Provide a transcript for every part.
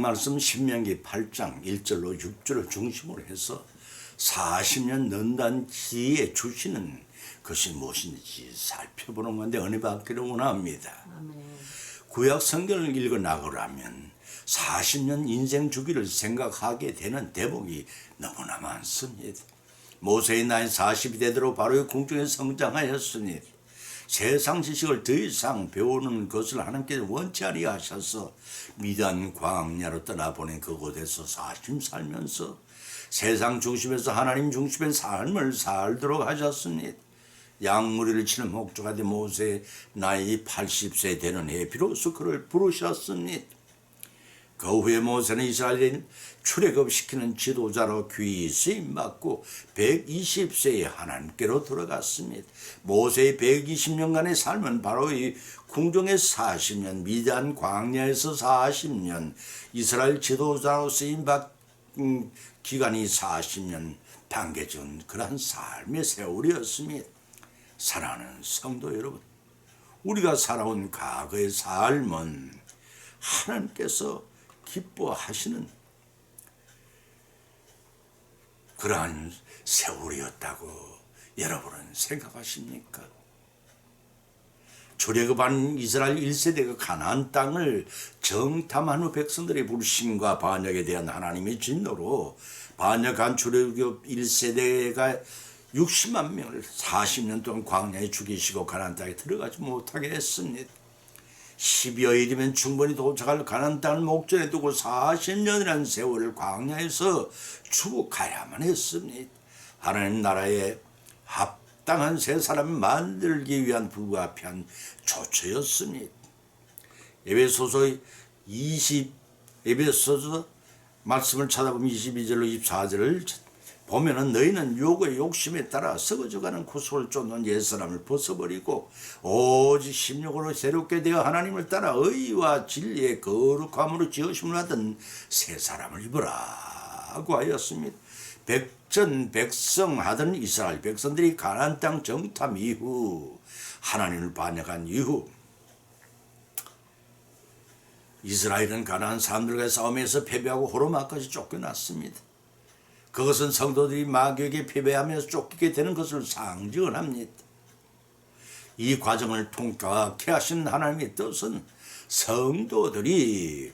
말씀 신명기 8장 1절로 6절을 중심으로 해서 40년 넘는 기회에 주시는 것이 무엇인지 살펴보는 건데 은혜 받기를 원합니다. 구약 성경을 읽어 나가려면 40년 인생 주기를 생각하게 되는 대목이 너무나 많습니다. 모세의 나이 40이 되도록 바로의 궁중에 성장하였으니 세상 지식을 더 이상 배우는 것을 하나님께서 원치 아니하셔서 미디안 광야로 떠나보낸 그곳에서 40 살면서 세상 중심에서 하나님 중심의 삶을 살도록 하셨습니다. 양무리를 치는 목조가 된 모세 나이 80세 되는 해에 비로소 그를 부르셨습니다. 그 후에 모세는 이스라엘을 출애굽시키는 지도자로 귀히 쓰임받고 120세에 하나님께로 돌아갔습니다. 모세의 120년간의 삶은 바로 이 궁정에 40년, 미디안 광야에서 40년, 이스라엘 지도자로 쓰임받은 기간이 40년 당겨진 그러한 삶의 세월이었습니다. 사랑하는 성도 여러분, 우리가 살아온 과거의 삶은 하나님께서 기뻐하시는 그러한 세월이었다고 여러분은 생각하십니까? 출애굽한 이스라엘 1세대가 가나안 땅을 정탐한 후 백성들의 불신과 반역에 대한 하나님의 진노로 반역한 출애굽 1세대가 60만 명을 40년 동안 광야에 죽이시고 가나안 땅에 들어가지 못하게 했습니다. 12여일이면 충분히 도착할 가나안 땅을 목전에 두고 40년이라는 세월을 광야에서 죽어가야만 했습니다. 하나님 나라에 합당한 새 사람을 만들기 위한 불가피한 조처였습니다. 에베소서 말씀을 찾아보면 22절로 24절을 보면은 너희는 욕의 욕심에 따라 썩어져가는 구속을 쫓는 옛사람을 벗어버리고 오직 심령으로 새롭게 되어 하나님을 따라 의와 진리의 거룩함으로 지으심을 받은 새 사람을 입으라고 하였습니다. 백전백성하던 이스라엘 백성들이 가나안 땅 정탐 이후 하나님을 반역한 이후 이스라엘은 가나안 사람들과의 싸움에서 패배하고 호르마까지 쫓겨났습니다. 그것은 성도들이 마귀에게 패배하면서 쫓기게 되는 것을 상징을 합니다. 이 과정을 통과케 하신 하나님의 뜻은 성도들이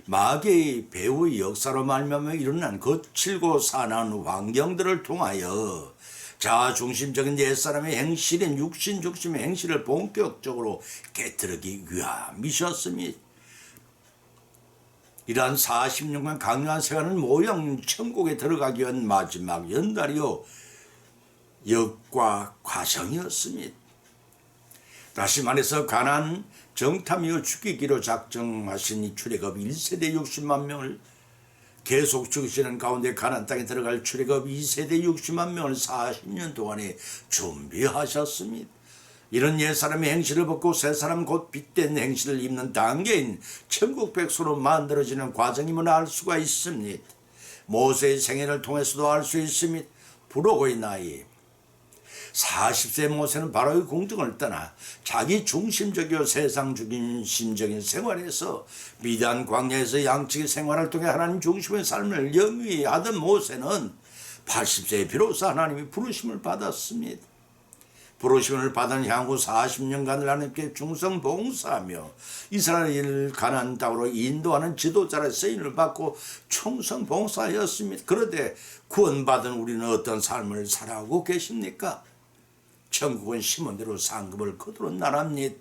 마귀의 배후의 역사로 말미암아 일어난 거칠고 사나운 환경들을 통하여 자아중심적인 옛사람의 행실인 육신 중심의 행실을 본격적으로 깨뜨리기 위함이셨습니다. 이러한 40년간 강요한 생활은 모형 천국에 들어가기 위한 마지막 연달이요 역과 과정이었습니다. 다시 말해서 가나안 정탐이요 죽이기로 작정하신 이 출애굽 1세대 60만 명을 계속 죽이시는 가운데 가나안 땅에 들어갈 출애굽 2세대 60만 명을 40년 동안에 준비하셨습니다. 이런 옛사람의 행실을 벗고 새사람 곧 빛된 행실을 입는 단계인 천국 백성으로 만들어지는 과정임을 알 수가 있습니다. 모세의 생애를 통해서도 알 수 있습니다. 부록의 나이 40세 모세는 바로의 궁정을 떠나 자기 중심적이요 세상 중심적인 생활에서 미디안 광야에서 양측의 생활을 통해 하나님 중심의 삶을 영위히 하던 모세는 80세에 비로소 하나님의 부르심을 받았습니다. 부르심을 받은 향후 40년간을 하나님께 충성 봉사하며 이스라엘 가나안 땅으로 인도하는 지도자의 쓰임을 받고 충성 봉사하였습니다. 그런데 구원받은 우리는 어떤 삶을 살아가고 계십니까? 천국은 심은 상급을 거두는 나라입니다.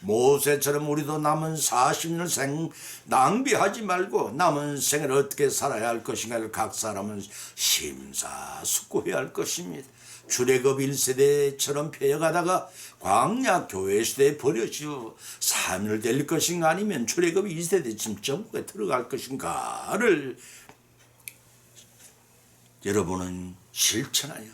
모세처럼 우리도 남은 40년을 낭비하지 말고 남은 생을 어떻게 살아야 할 것인가를 각 사람은 심사숙고해야 할 것입니다. 출애굽 1세대처럼 폐역하다가 광야 교회 시대에 버려지고 삶을 될 것인가 아니면 출애굽 2세대쯤 전국에 들어갈 것인가를 여러분은 실천하여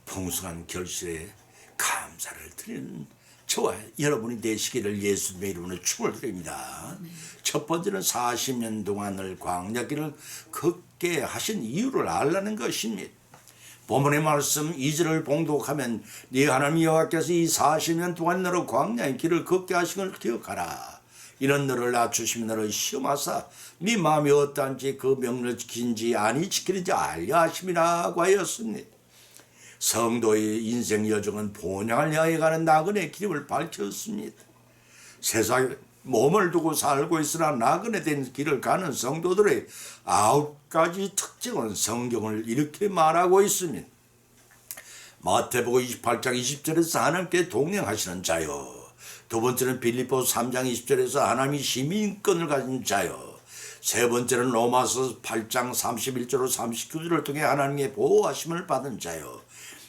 풍성한 결실에 감사를 드리는 저와 여러분이 되시기를 예수님의 이름으로 축원드립니다. 첫 번째는 40년 동안을 광야길을 걷게 하신 이유를 알라는 것입니다. 본문의 말씀 2절을 봉독하면 네 하나님 여호와께서 이 40년 동안 너로 광야의 길을 걷게 하신 걸 기억하라. 이는 너를 낮추시며 너를 시험하사 네 마음이 어떠한지 그 명령을 지키는지 아니 지키는지 알려 하심이라고 하였습니다. 성도의 인생 여정은 본향을 향해 가는 나그네 길임을 밝혔습니다. 세상에 몸을 두고 살고 있으나 나그네 된 길을 가는 성도들의 9가지 특징은 성경을 이렇게 말하고 있습니다. 마태복음 28장 20절에서 하나님께 동행하시는 자요. 두 번째는 빌립보서 3장 20절에서 하나님이 시민권을 가진 자요. 세 번째는 로마서 8장 31절로 39절을 통해 하나님의 보호하심을 받은 자요.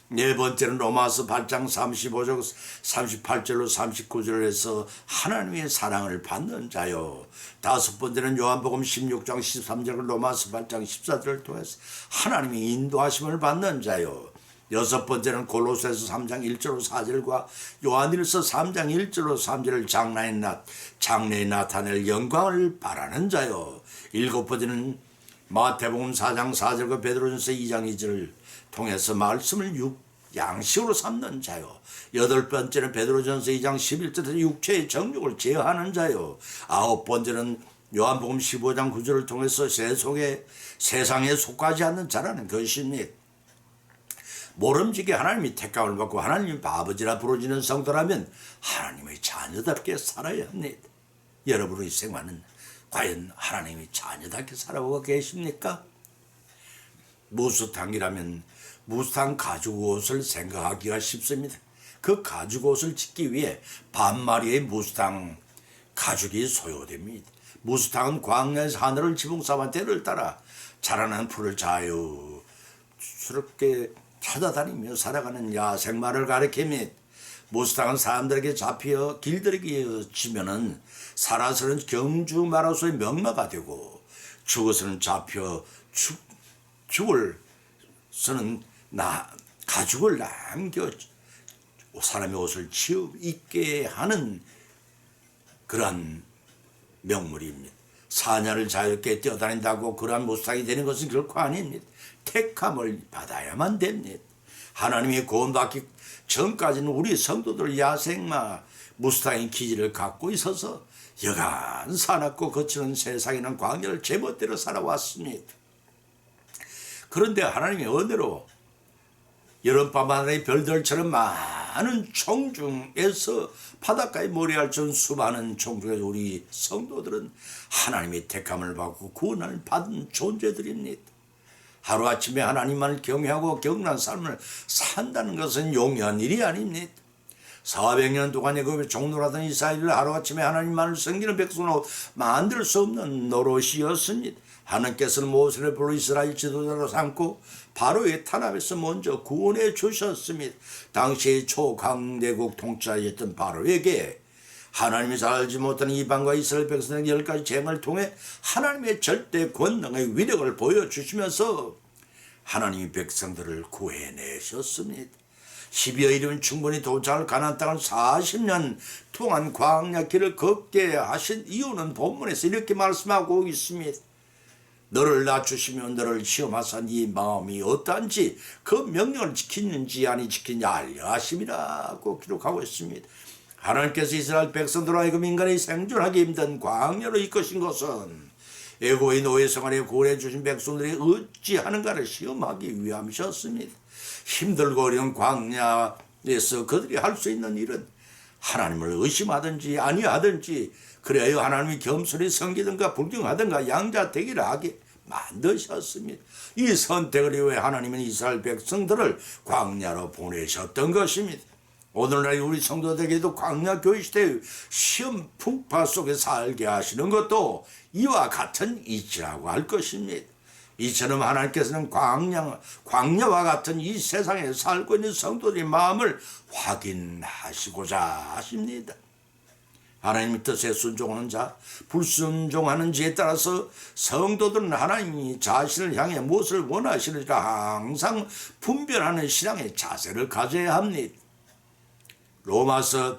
네 번째는 로마서 8장 35절 38절로 39절에서 하나님의 사랑을 받는 자요. 다섯 번째는 요한복음 16장 13절 로마서 8장 14절을 통해서 하나님의 인도하심을 받는 자요. 여섯 번째는 골로새서 3장 1절로 4절과 요한일서 3장 1절로 3절을 장래에 나타낼 영광을 바라는 자요. 일곱 번째는 마태복음 4장 4절과 베드로전서 2장 2절을 통해서 말씀을 양식으로 삼는 자요. 여덟 번째는 베드로전서 2장 11절에서 육체의 정욕을 제어하는 자요. 아홉 번째는 요한복음 15장 9절을 통해서 세상에 속하지 않는 자라는 것입니다. 모름지기 하나님이 택감을 받고 하나님이 아버지라 부르짖는 성도라면 하나님의 자녀답게 살아야 합니다. 여러분의 생활은 과연 하나님의 자녀답게 살아오고 계십니까? 무스탕이라면 무스탕 가죽옷을 생각하기가 쉽습니다. 그 가죽옷을 짓기 위해 반마리의 무스탕 가죽이 소요됩니다. 무스탕은 광야에서 하늘을 지붕 삼아 대를 따라 자라난 풀을 자유스럽게 찾아다니며 살아가는 야생마를 가리킵니다. 무스탕은 사람들에게 잡혀 길들이기 치면은 살아서는 경주 마라소의 명마가 되고 죽어서는 잡혀 죽을서는 가죽을 남겨 사람의 옷을 치어 입게 하는 그러한 명물입니다. 사냐를 자유롭게 뛰어다닌다고 그러한 무스탕이 되는 것은 결코 아닙니다. 택함을 받아야만 됩니다. 하나님이 구원받기 전까지는 우리 성도들 야생마 무스탕의 기질을 갖고 있어서 여간 사납고 거치는 세상에는 광야를 제멋대로 살아왔습니다. 그런데 하나님의 은혜로 여름밤 하늘의 별들처럼 많은 총중에서 바닷가에 모래알처럼 수많은 총중에서 우리 성도들은 하나님의 택함을 받고 구원을 받은 존재들입니다. 하루아침에 하나님만을 경외하고 경건한 삶을 산다는 것은 용이한 일이 아닙니다. 400년 동안 애굽에 종노라던 이스라엘을 하루아침에 하나님만을 섬기는 백성으로 만들 수 없는 노릇이었습니다. 하나님께서는 모세를 불러 이스라엘 지도자로 삼고 바로의 탄압에서 먼저 구원해 주셨습니다. 당시의 초강대국 통치자였던 바로에게 하나님이 잘 알지 못하는 이방과 이스라엘 백성의 10가지 재앙을 통해 하나님의 절대 권능의 위력을 보여주시면서 하나님의 백성들을 구해내셨습니다. 12여일이면 충분히 도착할 가나안 땅을 40년 동안 광야 길을 걷게 하신 이유는 본문에서 이렇게 말씀하고 있습니다. 너를 낮추시며 너를 시험하사 네 마음이 어떠한지 그 명령을 지키는지 아니 지키는지 알려 하심이라고 기록하고 있습니다. 하나님께서 이스라엘 백성들로 하여금 인간이 생존하기 힘든 광야로 이끄신 것은 애고의 노예 생활에 구원해 주신 백성들이 어찌하는가를 시험하기 위함이셨습니다. 힘들고 어려운 광야에서 그들이 할 수 있는 일은 하나님을 의심하든지 아니하든지 그래야 하나님이 겸손히 섬기든가 불경하든가 양자택일을 하게 만드셨습니다. 이 선택을 위해 하나님은 이스라엘 백성들을 광야로 보내셨던 것입니다. 오늘날 우리 성도들에게도 광야 교회 시대의 시험 풍파 속에 살게 하시는 것도 이와 같은 이치라고 할 것입니다. 이처럼 하나님께서는 광야와 같은 이 세상에 살고 있는 성도들의 마음을 확인하시고자 하십니다. 하나님의 뜻에 순종하는 자, 불순종하는 자에 따라서 성도들은 하나님이 자신을 향해 무엇을 원하시는지가 항상 분별하는 신앙의 자세를 가져야 합니다. 로마서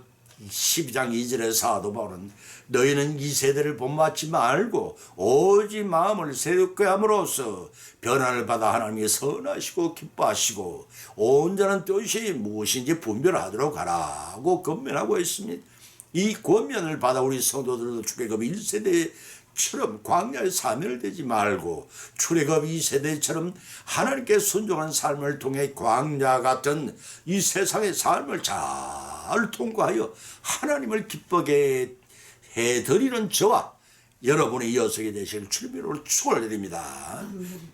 12장 2절의 사도 바울은 너희는 이 세대를 본받지 말고 오직 마음을 새롭게 함으로써 변화를 받아 하나님이 선하시고 기뻐하시고 온전한 뜻이 무엇인지 분별하도록 하라고 권면하고 있습니다. 이 권면을 받아 우리 성도들도 출애굽 1세대처럼 광야에 사멸되지 말고 출애굽 2세대처럼 하나님께 순종한 삶을 통해 광야 같은 이 세상의 삶을 잘 통과하여 하나님을 기쁘게 해드리는 저와 여러분의 여석이 되실 주님으로 축원드립니다.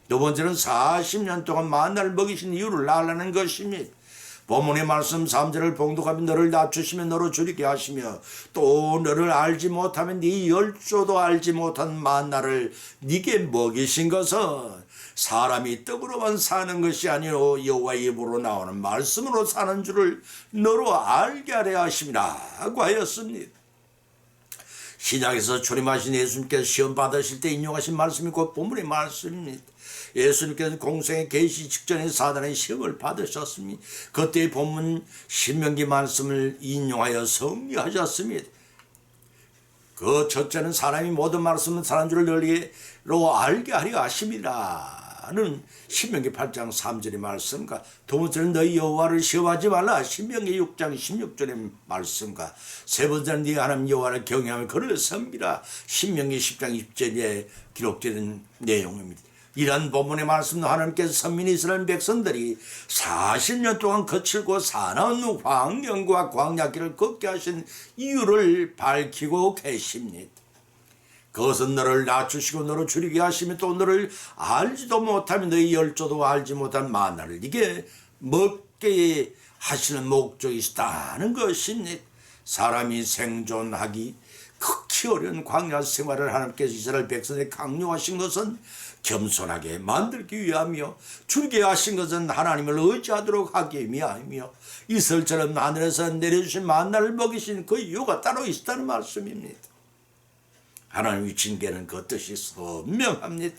두 번째는 40년 동안 만나를 먹이신 이유를 알라는 것입니다. 본문의 말씀 3절을 봉독하면 너를 낮추시면 너로 줄이게 하시며 또 너를 알지 못하면 네 열조도 알지 못한 만나를 네게 먹이신 것은 사람이 떡으로만 사는 것이 아니요 여호와의 입으로 나오는 말씀으로 사는 줄을 너로 알게 하려 하심이라고 하였습니다. 신약에서 출임하신 예수님께서 시험 받으실 때 인용하신 말씀이 곧 본문의 말씀입니다. 예수님께서 공생에 계시 직전에 사단의 시험을 받으셨습니다. 그때 본문 신명기 말씀을 인용하여 성리하셨습니다. 그 첫째는 사람이 모든 말씀은 사는 줄을 널리로 알게 하려 하심이라는 신명기 8장 3절의 말씀과 두 번째는 너희 여호와를 시험하지 말라 신명기 6장 16절의 말씀과 세 번째는 네 하나님 여호와를 경외하며 그를 섬기라 신명기 10장 20절에 기록되는 내용입니다. 이러한 본문의 말씀도 하나님께서 선민 이스라엘 백성들이 40년 동안 거칠고 사나운 환경과 광야길을 걷게 하신 이유를 밝히고 계십니다. 그것은 너를 낮추시고 너를 줄이게 하시며 또 너를 알지도 못하면 너희 열조도 알지 못한 만나를 네게 먹게 하시는 목적이 있다는 것입니다. 사람이 생존하기 극히 어려운 광야 생활을 하나님께서 이스라엘 백성에게 강요하신 것은 겸손하게 만들기 위하며 줄게 하신 것은 하나님을 의지하도록 하기 위하며 이슬처럼 하늘에서 내려주신 만나를 먹이신 그 이유가 따로 있다는 말씀입니다. 하나님의 징계는 그 뜻이 선명합니다.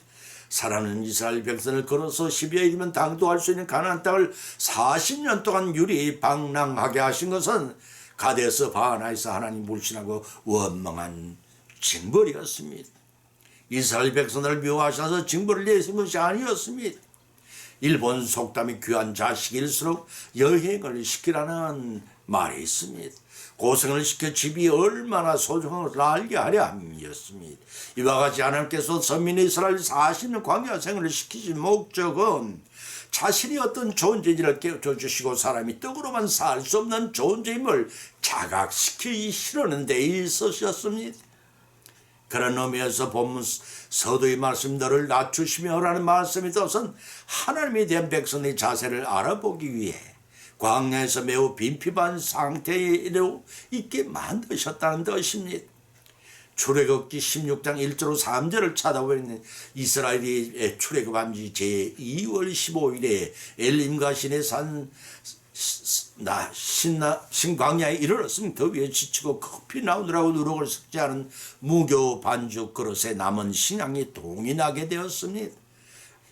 살아는 이스라엘 백성을 걸어서 12일이면 당도할 수 있는 가나안 땅을 40년 동안 유리 방랑하게 하신 것은 가데스 바하나에서 하나님 불신하고 원망한 징벌이었습니다. 이스라엘 백성들을 미워하셔서 징벌을 내신 것이 아니었습니다. 일본 속담이 귀한 자식일수록 여행을 시키라는 말이 있습니다. 고생을 시켜 집이 얼마나 소중한 것을 알게 하려 함이었습니다. 이와 같이 하나님께서 선민 이스라엘 40년 광야 생활을 시키신 목적은 자신이 어떤 존재인지를 깨우쳐 주시고 사람이 떡으로만 살 수 없는 존재임을 자각시키기 싫어하는 데 있으셨습니다. 그런 의미에서 본문 서두의 말씀 너를 낮추시며 라는 말씀이 떠선 하나님에 대한 백성의 자세를 알아보기 위해 광야에서 매우 빈핍한 상태에 있게 만드셨다는 것입니다. 출애굽기 16장 1절로 3절을 찾아보면 이스라엘이 출애굽한 지 제2월 15일에 엘림과 시내산 신광야에 이르렀으면 더위에 지치고 커피 나오느라고 누룩을 섞지 않은 무교 반죽 그릇에 남은 신앙이 동이 나게 되었습니다.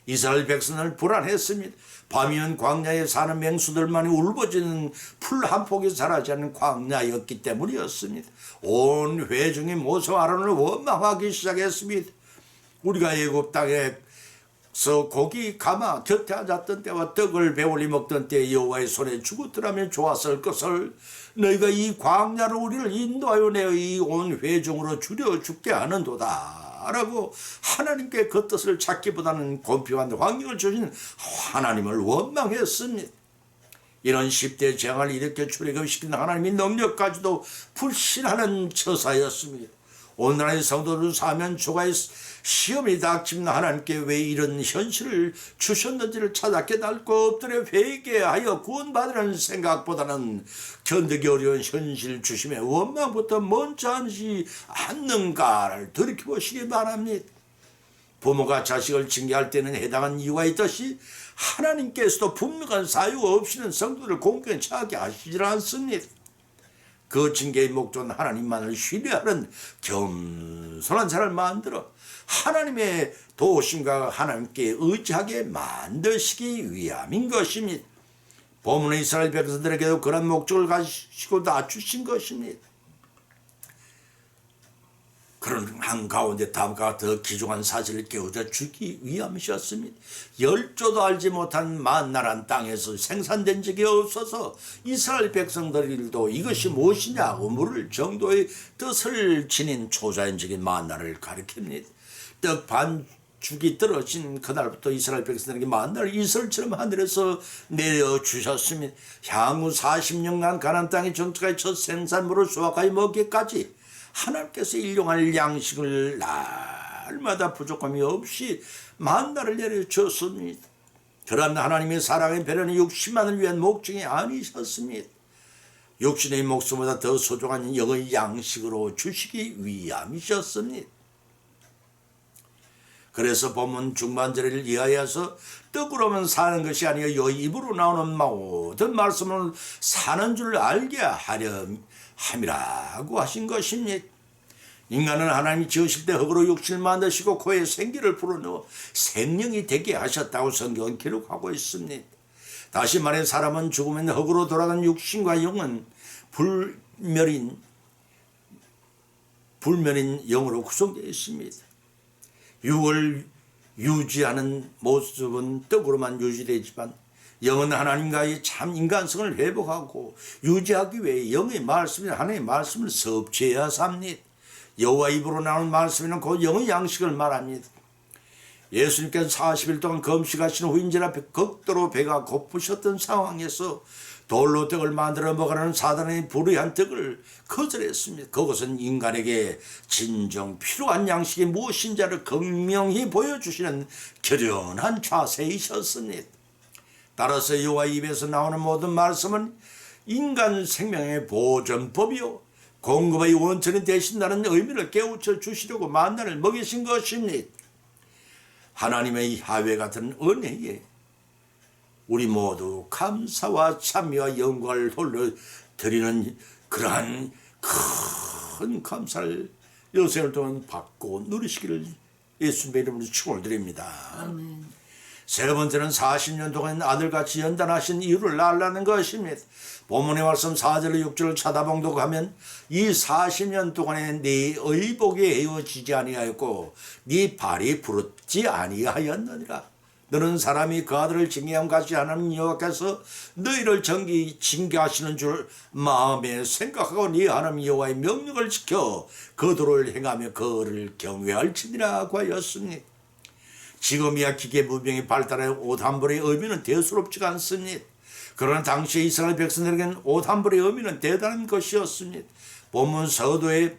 이스라엘 백성을 불안했습니다. 밤이면 광야에 사는 맹수들만이 울부짖는 풀 한 폭이 자라지 않는 광야였기 때문이었습니다. 온 회중이 모세 아론을 원망하기 시작했습니다. 우리가 애굽 땅에서 고기 가마 곁에 앉았던 때와 떡을 배불리 먹던 때 여호와의 손에 죽었더라면 좋았을 것을 너희가 이 광야로 우리를 인도하여 내어 이 온 회중으로 줄여 죽게 하는도다 라고 하나님께 그 뜻을 찾기보다는 곤피한 환경을 주신 하나님을 원망했습니다. 이런 10대 재앙을 일으켜 출애굽시키는 하나님의 능력까지도 불신하는 처사였습니다. 오늘날의 성도들 사면 초과의 시험이 닥치면 하나님께 왜 이런 현실을 주셨는지를 찾아 깨닫고 엎드려 회개하여 구원받으려는 생각보다는 견디기 어려운 현실 주심의 원망부터 먼저 하지 않는가를 돌이켜보시기 바랍니다. 부모가 자식을 징계할 때는 해당한 이유가 있듯이 하나님께서도 분명한 사유 없이는 성도를 공경치 하게 하시질 않습니다. 그 징계의 목적은 하나님만을 신뢰하는 겸손한 자를 만들어 하나님의 도우심과 하나님께 의지하게 만드시기 위함인 것입니다. 본문의 이스라엘 백성들에게도 그런 목적을 가지시고 낮추신 것입니다. 그런 한가운데 다음과 더 귀중한 사실을 깨우쳐 주기 위함이셨습니다. 열조도 알지 못한 만나란 땅에서 생산된 적이 없어서 이스라엘 백성들도 이것이 무엇이냐고 물을 정도의 뜻을 지닌 초자연적인 만나를 가리킵니다. 떡 반죽이 떨어진 그날부터 이스라엘 백성들에게 만나를 이슬처럼 하늘에서 내려주셨습니다. 향후 40년간 가나안 땅의 정착의 첫 생산물을 수확하여 먹기까지 하나님께서 일용할 양식을 날마다 부족함이 없이 만나를 내려주었습니다. 그러나 하나님의 사랑의 배려는 육신만을 위한 목적이 아니셨습니다. 육신의 목숨보다 더 소중한 영의 양식으로 주시기 위함이셨습니다. 그래서 본문 중반절을 이하여서 떡으로만 사는 것이 아니라 요 입으로 나오는 모든 말씀을 사는 줄 알게 하려 함이라고 하신 것입니다. 인간은 하나님이 지으실 때 흙으로 육신을 만드시고 코에 생기를 불어넣어 생명이 되게 하셨다고 성경은 기록하고 있습니다. 다시 말해 사람은 죽으면 흙으로 돌아간 육신과 영은 불멸인 영으로 구성되어 있습니다. 육을 유지하는 모습은 떡으로만 유지되지만 영은 하나님과의 참 인간성을 회복하고 유지하기 위해 영의 말씀이 하나님의 말씀을 섭취해야 삽니다. 여호와 입으로 나오는 말씀에는 곧 영의 양식을 말합니다. 예수님께서 40일 동안 금식하신 후인지라 극도로 배가 고프셨던 상황에서 돌로 떡을 만들어 먹으라는 사단의 불의한 떡을 거절했습니다. 그것은 인간에게 진정 필요한 양식이 무엇인지를 극명히 보여주시는 결연한 자세이셨습니다. 따라서 여호와 입에서 나오는 모든 말씀은 인간 생명의 보존법이요 공급의 원천이 되신다는 의미를 깨우쳐 주시려고 만나를 먹이신 것입니다. 하나님의 야훼 같은 은혜에 우리 모두 감사와 찬미와 영광을 돌려드리는 그러한 큰 감사를 여생을 동안 받고 누리시기를 예수님의 이름으로 축원드립니다. 아멘. 세 번째는 40년 동안 아들같이 연단하신 이유를 알라는 것입니다. 본문의 말씀 4절로 6절을 찾아봉독하면 이 40년 동안에 네 의복이 헤어지지 아니하였고 네 발이 부르지 아니하였느니라. 너는 사람이 그 아들을 징계함 같이 하나님 여호와께서 너희를 징계하시는 줄 마음에 생각하고 네 하나님 여호와의 명령을 지켜 그 도를 행하며 그를 경외할지니라고 하였습니다. 지금이야 기계 문명이 발달해 옷 한 벌의 의미는 대수롭지가 않습니다. 그러나 당시 이스라엘 백성들에게는 옷 한 벌의 의미는 대단한 것이었습니다. 본문 서도에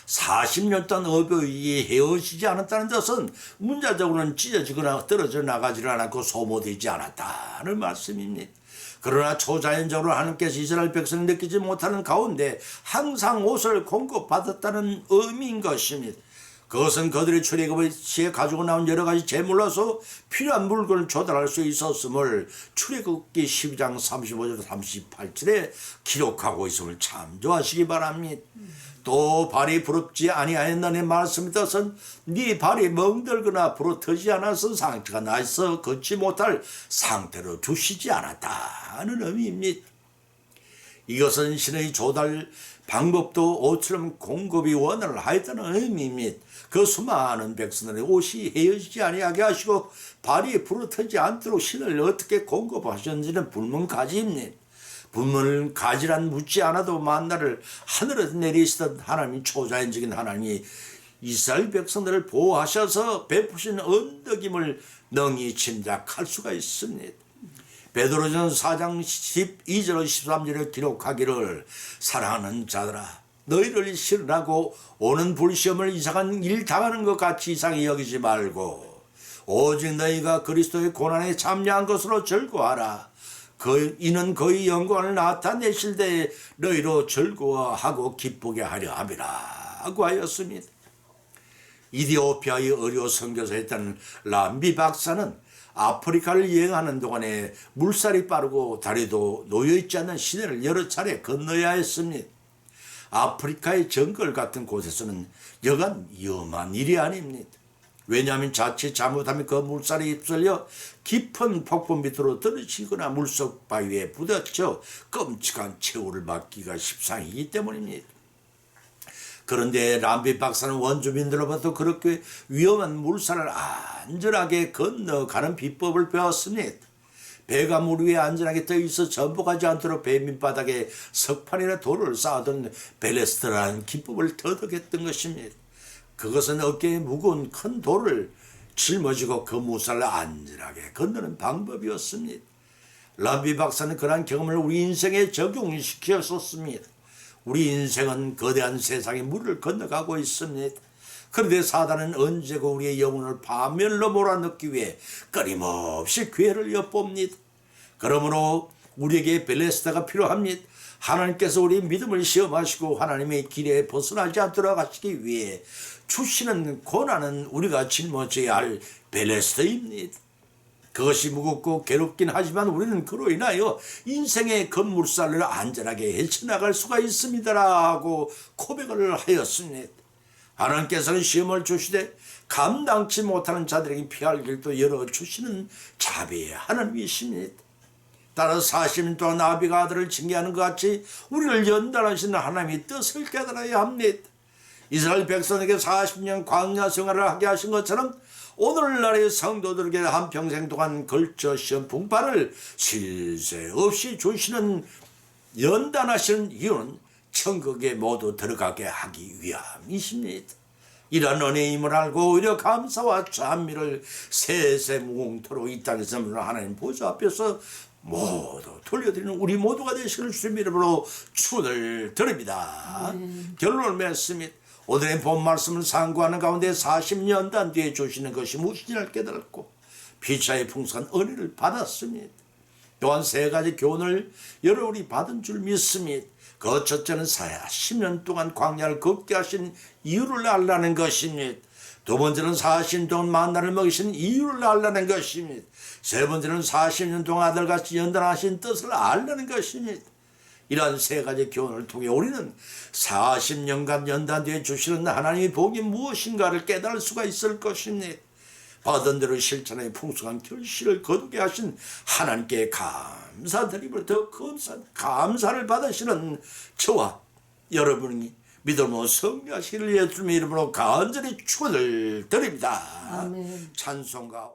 40년 동안 의복이 헤어지지 않았다는 것은 문자적으로는 찢어지거나 떨어져 나가지를 않았고 소모되지 않았다는 말씀입니다. 그러나 초자연적으로 하나님께서 이스라엘 백성을 느끼지 못하는 가운데 항상 옷을 공급받았다는 의미인 것입니다. 그것은 그들의 출애굽의 시에 가지고 나온 여러 가지 재물로서 필요한 물건을 조달할 수 있었음을 출애굽기 12장 35절 38절에 기록하고 있음을 참조하시기 바랍니다. 또 발이 부럽지 아니하였느니 말씀이 뜻은 네 발이 멍들거나 부러뜨지 않아서 상처가 나서 걷지 못할 상태로 두시지 않았다는 의미입니다. 이것은 신의 조달 방법도 옷처럼 공급이 원활을 하였다는 의미입니다. 그 수많은 백성들의 옷이 헤어지지 아니하게 하시고 발이 부러뜨지 않도록 신을 어떻게 공급하셨는지는 불문가지입니다. 불문가지란 묻지 않아도 만나를 하늘에서 내리시던 하나님이 초자연적인 하나님이 이스라엘 백성들을 보호하셔서 베푸신 언덕임을 능히 짐작할 수가 있습니다. 베드로전서 4장 12절 13절에 기록하기를 사랑하는 자들아 너희를 실현하고 오는 불시험을 이상한 일 당하는 것 같이 이상히 여기지 말고 오직 너희가 그리스도의 고난에 참여한 것으로 즐거워하라. 이는 그의 영광을 나타내실 때에 너희로 즐거워하고 기쁘게 하려 함이라고 하였습니다. 이디오피아의 의료 선교사였던 람비 박사는 아프리카를 여행하는 동안에 물살이 빠르고 다리도 놓여있지 않는 시내를 여러 차례 건너야 했습니다. 아프리카의 정글 같은 곳에서는 여간 위험한 일이 아닙니다. 왜냐하면 자칫 잘못하면 그 물살에 휩쓸려 깊은 폭포 밑으로 떨어지거나 물속 바위에 부딪혀 끔찍한 최후를 맞기가 십상이기 때문입니다. 그런데 람비 박사는 원주민들로부터 그렇게 위험한 물살을 안전하게 건너가는 비법을 배웠습니다. 배가 물 위에 안전하게 떠 있어 전복하지 않도록 배 밑바닥에 석판이나 돌을 쌓아둔 벨레스트라는 기법을 터득했던 것입니다. 그것은 어깨에 무거운 큰 돌을 짊어지고 그 물살을 안전하게 건너는 방법이었습니다. 람비 박사는 그러한 경험을 우리 인생에 적용시켰었습니다. 우리 인생은 거대한 세상의 물을 건너가고 있습니다. 그런데 사단은 언제고 우리의 영혼을 파멸로 몰아넣기 위해 끊임없이 기회를 엿봅니다. 그러므로 우리에게 벨레스타가 필요합니다. 하나님께서 우리의 믿음을 시험하시고 하나님의 길에 벗어나지 않도록 하시기 위해 주시는 고난은 우리가 짊어져야 할 벨레스타입니다. 그것이 무겁고 괴롭긴 하지만 우리는 그로 인하여 인생의 급물살을 안전하게 헤쳐나갈 수가 있습니다라고 고백을 하였습니다. 하나님께서는 시험을 주시되 감당치 못하는 자들에게 피할 길도 열어주시는 자비의 하나님이십니다. 따라 40년 동안 아비가 아들을 징계하는 것 같이 우리를 연단하시는 하나님의 뜻을 깨달아야 합니다. 이스라엘 백성에게 40년 광야 생활을 하게 하신 것처럼 오늘날의 성도들에게 한평생 동안 걸쳐 시험 풍파를 쉴 새 없이 주시는 연단하시는 이유는 천국에 모두 들어가게 하기 위함이십니다. 이러한 은혜의 힘을 알고 오히려 감사와 찬미를 세세무공토록 이 땅에서 하나님 보좌 앞에서 모두 돌려드리는 우리 모두가 되시길 주님의 이름으로 축원을 드립니다. 결론을 맺습니다. 오늘의 본 말씀을 상고하는 가운데 40년단 뒤에 주시는 것이 무엇인지를 깨달았고 피차의 풍성한 은혜를 받았습니다. 또한 세 가지 교훈을 여러분이 받은 줄 믿습니다. 그 첫째는 40년 동안 광야를 걷게 하신 이유를 알라는 것입니다. 두 번째는 40년 동안 만나를 먹이신 이유를 알라는 것입니다. 세 번째는 40년 동안 아들같이 연단하신 뜻을 알라는 것입니다. 이러한 세 가지 교훈을 통해 우리는 40년간 연단 뒤에 주시는 하나님의 복이 무엇인가를 깨달을 수가 있을 것입니다. 받은 대로 실천의 풍성한 결실을 거두게 하신 하나님께 감사드리며 더 감사를 받으시는 저와 여러분이 믿음으로 승리하시기를 예수님의 이름으로 간절히 축원을 드립니다. 아멘. 찬송가